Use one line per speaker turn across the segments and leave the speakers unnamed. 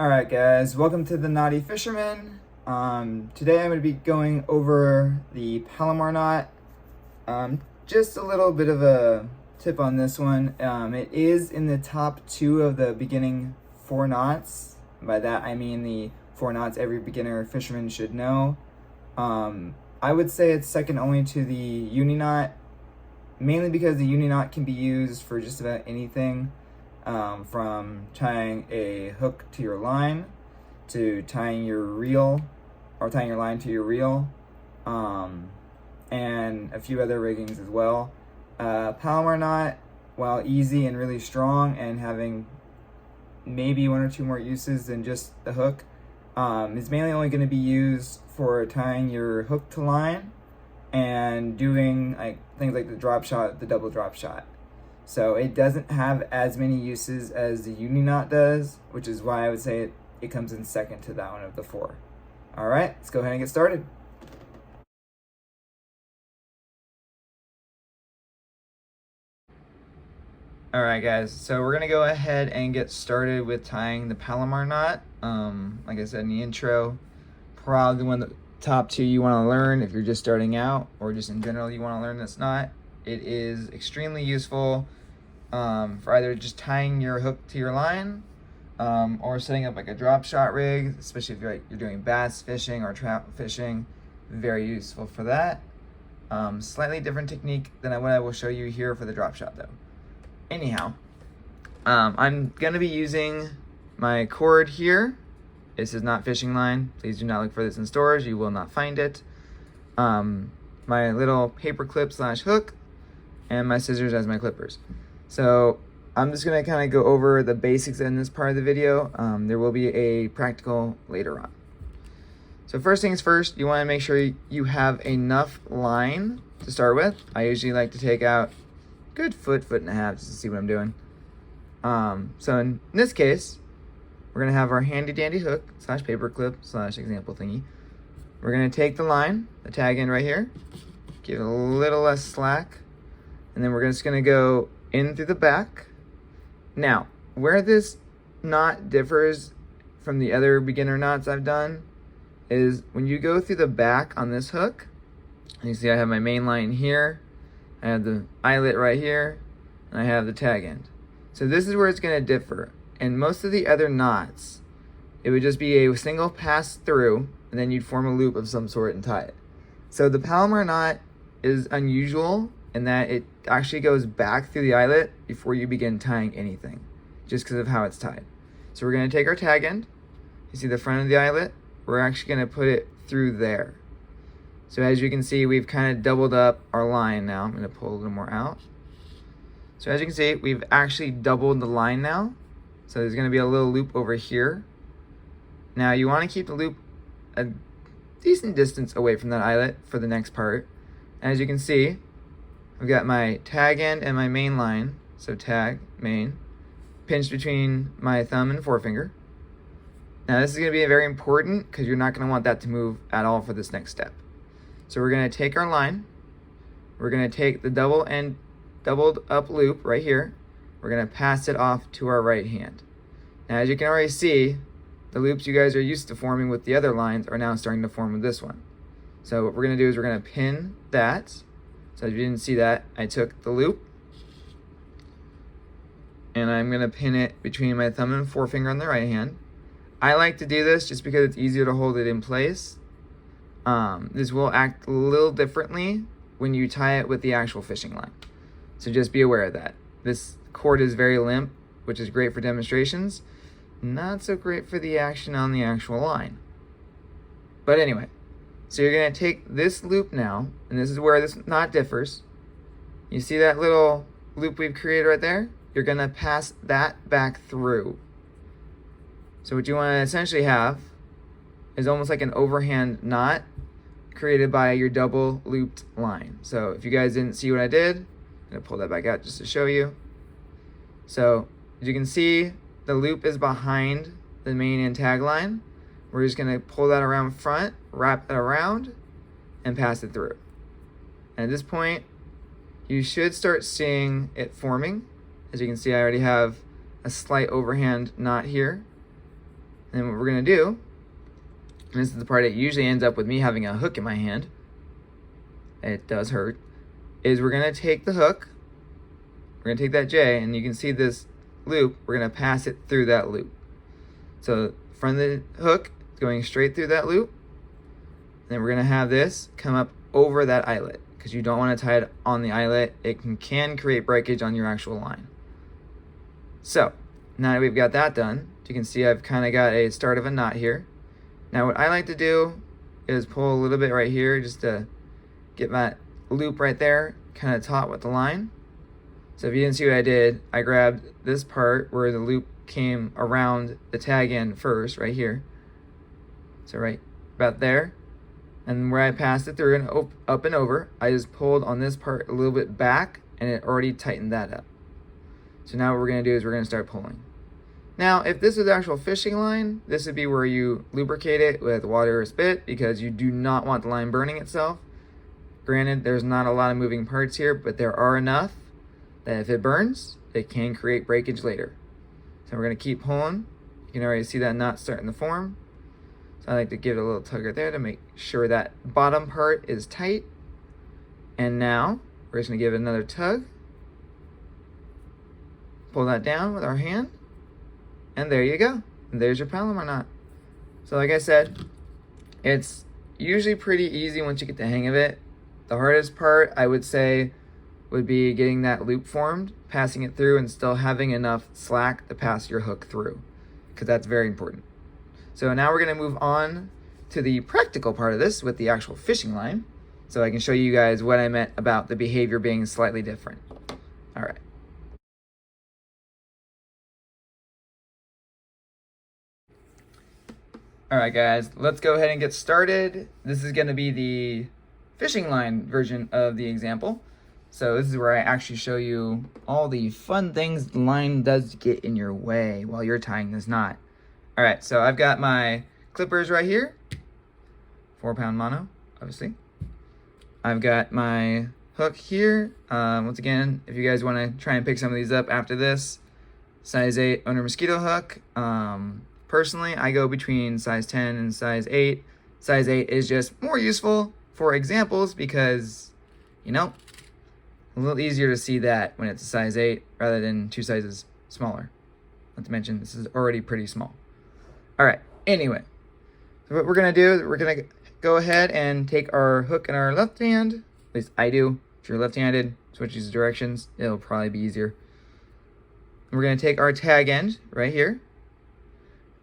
Alright guys, welcome to the Naughty Fisherman. Today I'm going to be going over the Palomar Knot. Just a little bit of a tip on this one. It is in the top 2 of the beginning 4 knots. By that I mean the 4 knots every beginner fisherman should know. I would say it's second only to the Uni Knot, mainly because the Uni Knot can be used for just about anything. From tying a hook to your line to tying your reel or tying your line to your reel, and a few other riggings as well. Palomar Knot, while easy and really strong and having maybe 1 or 2 more uses than just the hook, is mainly only going to be used for tying your hook to line and doing things like the drop shot, the double drop shot. So it doesn't have as many uses as the Uni Knot does, which is why I would say it comes in second to that one of the 4. All right, let's go ahead and get started. All right, guys, so we're gonna go ahead and get started with tying the Palomar Knot. Like I said in the intro, probably one of the top 2 you wanna learn if you're just starting out or just in general you wanna learn this knot. It is extremely useful for either just tying your hook to your line or setting up like a drop shot rig, especially if you're doing bass fishing or trout fishing. Very useful for that. Slightly different technique than what I will show you here for the drop shot though. Anyhow, I'm going to be using my cord here. This is not fishing line. Please do not look for this in stores. You will not find it. My little paper clip / hook, and my scissors as my clippers. So I'm just going to kind of go over the basics in this part of the video. There will be a practical later on. So first things first, you want to make sure you have enough line to start with. I usually like to take out a good foot and a half just to see what I'm doing. So in this case, we're going to have our handy dandy hook / paper clip / example thingy. We're going to take the line, the tag end right here, give it a little less slack, and then we're just going to go in through the back. Now, where this knot differs from the other beginner knots I've done is when you go through the back on this hook, you see I have my main line here, I have the eyelet right here, and I have the tag end. So this is where it's going to differ. And most of the other knots, it would just be a single pass through, and then you'd form a loop of some sort and tie it. So the Palomar Knot is unusual in that it actually goes back through the eyelet before you begin tying anything, just because of how it's tied. So we're going to take our tag end. You see the front of the eyelet? We're actually going to put it through there. So as you can see, we've kind of doubled up our line now. I'm going to pull a little more out. So as you can see, we've actually doubled the line now. So there's going to be a little loop over here. Now you want to keep the loop a decent distance away from that eyelet for the next part. As you can see, I've got my tag end and my main line, so tag, main, pinched between my thumb and forefinger. Now this is going to be very important because you're not going to want that to move at all for this next step. So we're going to take our line, we're going to take the doubled up loop right here, we're going to pass it off to our right hand. Now as you can already see, the loops you guys are used to forming with the other lines are now starting to form with this one. So what we're going to do is we're going to pin that. So if you didn't see that, I took the loop and I'm going to pin it between my thumb and forefinger on the right hand. I like to do this just because it's easier to hold it in place. This will act a little differently when you tie it with the actual fishing line. So just be aware of that. This cord is very limp, which is great for demonstrations. Not so great for the action on the actual line. But anyway, so you're going to take this loop now, and this is where this knot differs. You see that little loop we've created right there? You're going to pass that back through. So what you want to essentially have is almost like an overhand knot created by your double looped line. So if you guys didn't see what I did, I'm going to pull that back out just to show you. So as you can see, the loop is behind the main and tag line. We're just going to pull that around front, wrap it around, and pass it through. And at this point, you should start seeing it forming. As you can see, I already have a slight overhand knot here. And then what we're gonna do, and this is the part that usually ends up with me having a hook in my hand, it does hurt, is we're gonna take the hook, we're gonna take that J, and you can see this loop, we're gonna pass it through that loop. So from the hook, it's going straight through that loop, and then we're gonna have this come up over that eyelet, because you don't wanna tie it on the eyelet. It can create breakage on your actual line. So now that we've got that done, you can see I've kind of got a start of a knot here. Now what I like to do is pull a little bit right here just to get my loop right there kind of taut with the line. So if you didn't see what I did, I grabbed this part where the loop came around the tag end first, right here. So right about there. And where I passed it through and up and over, I just pulled on this part a little bit back, and it already tightened that up. So now what we're gonna do is we're gonna start pulling. Now, if this is actual fishing line, this would be where you lubricate it with water or spit, because you do not want the line burning itself. Granted, there's not a lot of moving parts here, but there are enough that if it burns, it can create breakage later. So we're gonna keep pulling. You can already see that knot starting to form. So I like to give it a little tug right there to make sure that bottom part is tight. And now we're just gonna give it another tug. Pull that down with our hand. And there you go. And there's your Palomar knot. So like I said, it's usually pretty easy once you get the hang of it. The hardest part, I would say, would be getting that loop formed, passing it through, and still having enough slack to pass your hook through, because that's very important. So now we're gonna move on to the practical part of this with the actual fishing line, so I can show you guys what I meant about the behavior being slightly different. All right. All right, guys, let's go ahead and get started. This is gonna be the fishing line version of the example. So this is where I actually show you all the fun things the line does get in your way while you're tying this knot. All right, so I've got my clippers right here, 4-pound mono, obviously. I've got my hook here. Once again, if you guys wanna try and pick some of these up after this, size 8 owner mosquito hook. Personally, I go between size 10 and size 8. Size 8 is just more useful for examples because, you know, a little easier to see that when it's a size 8 rather than 2 sizes smaller. Not to mention, this is already pretty small. All right, anyway, so what we're gonna do is we're gonna go ahead and take our hook in our left hand. At least I do. If you're left-handed, switch these directions, it'll probably be easier. And we're gonna take our tag end right here,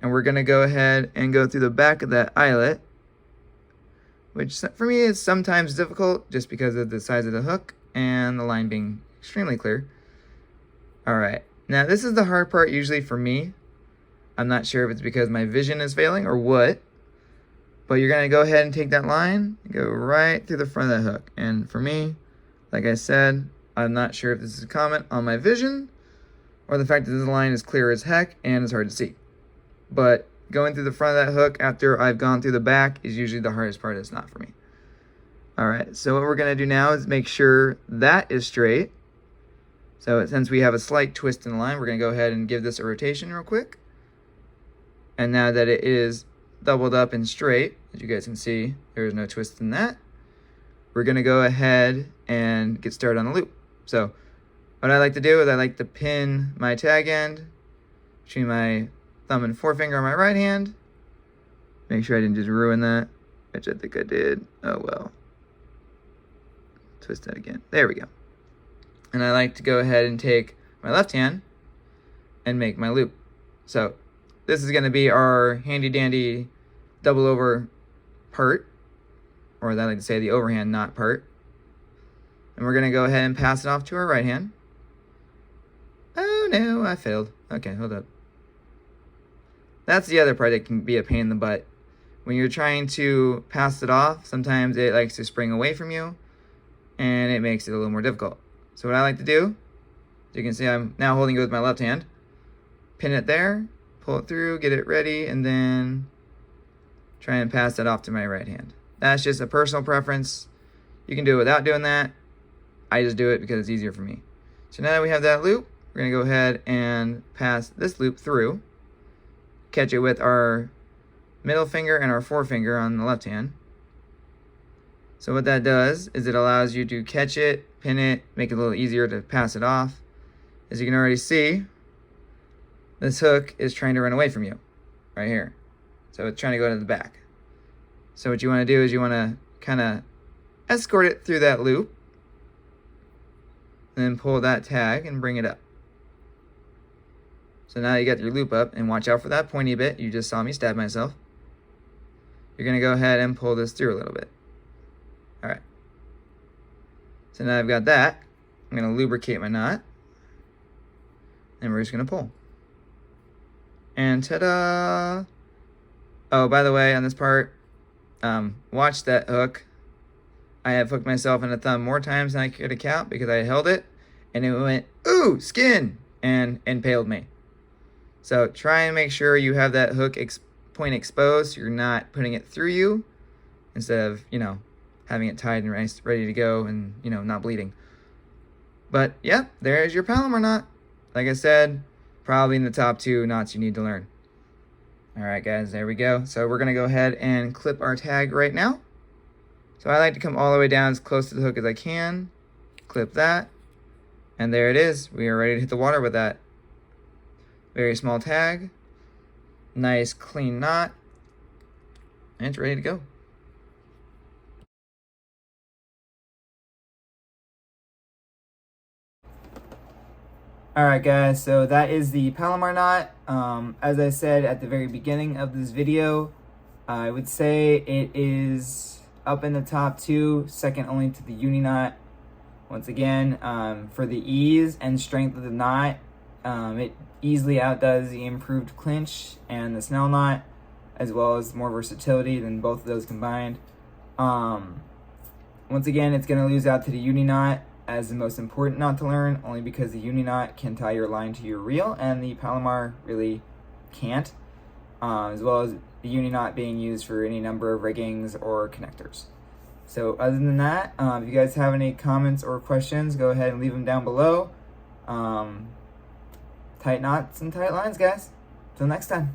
and we're gonna go ahead and go through the back of that eyelet, which for me is sometimes difficult just because of the size of the hook and the line being extremely clear. All right, now this is the hard part usually for me. I'm not sure if it's because my vision is failing or what, but you're gonna go ahead and take that line and go right through the front of the hook. And for me, like I said, I'm not sure if this is a comment on my vision or the fact that this line is clear as heck and it's hard to see. But going through the front of that hook after I've gone through the back is usually the hardest part. It's not for me. All right, so what we're gonna do now is make sure that is straight. So since we have a slight twist in the line, we're gonna go ahead and give this a rotation real quick. And now that it is doubled up and straight, as you guys can see, there is no twist in that. We're gonna go ahead and get started on the loop. So what I like to do is I like to pin my tag end between my thumb and forefinger on my right hand. Make sure I didn't just ruin that, which I think I did. Oh well. Twist that again. There we go. And I like to go ahead and take my left hand and make my loop. So this is going to be our handy dandy double over part, or as I like to say, the overhand knot part. And we're going to go ahead and pass it off to our right hand. Oh no, I failed. Okay, hold up. That's the other part that can be a pain in the butt. When you're trying to pass it off, sometimes it likes to spring away from you, and it makes it a little more difficult. So what I like to do, as you can see, I'm now holding it with my left hand. Pin it there, pull it through, get it ready, and then try and pass it off to my right hand. That's just a personal preference. You can do it without doing that. I just do it because it's easier for me. So now that we have that loop, we're gonna go ahead and pass this loop through. catch it with our middle finger and our forefinger on the left hand. So what that does is it allows you to catch it, pin it, make it a little easier to pass it off. As you can already see, this hook is trying to run away from you, right here. So it's trying to go to the back. So what you want to do is you want to kind of escort it through that loop, and then pull that tag and bring it up. So now you got your loop up, and watch out for that pointy bit. You just saw me stab myself. You're going to go ahead and pull this through a little bit. All right. So now I've got that. I'm going to lubricate my knot, and we're just going to pull. And ta-da! Oh, by the way, on this part, watch that hook. I have hooked myself in the thumb more times than I could count because I held it, and it went, ooh, skin, and impaled me. So try and make sure you have that hook point exposed so you're not putting it through you instead of, having it tied and ready to go and, not bleeding. But, yeah, there's your Palomar knot. Like I said, probably in the top 2 knots you need to learn. All right, guys, there we go. So we're going to go ahead and clip our tag right now. So I like to come all the way down as close to the hook as I can. Clip that. And there it is. We are ready to hit the water with that. Very small tag. Nice, clean knot. And it's ready to go. Alright guys, so that is the Palomar knot. As I said at the very beginning of this video, I would say it is up in the top 2, second only to the Uni Knot. Once again, for the ease and strength of the knot, it easily outdoes the improved clinch and the Snell knot, as well as more versatility than both of those combined. Once again, it's going to lose out to the Uni Knot as the most important knot to learn, only because the Uni Knot can tie your line to your reel and the Palomar really can't, as well as the Uni Knot being used for any number of riggings or connectors. So other than that, if you guys have any comments or questions, go ahead and leave them down below. Tight knots and tight lines, guys. Till next time.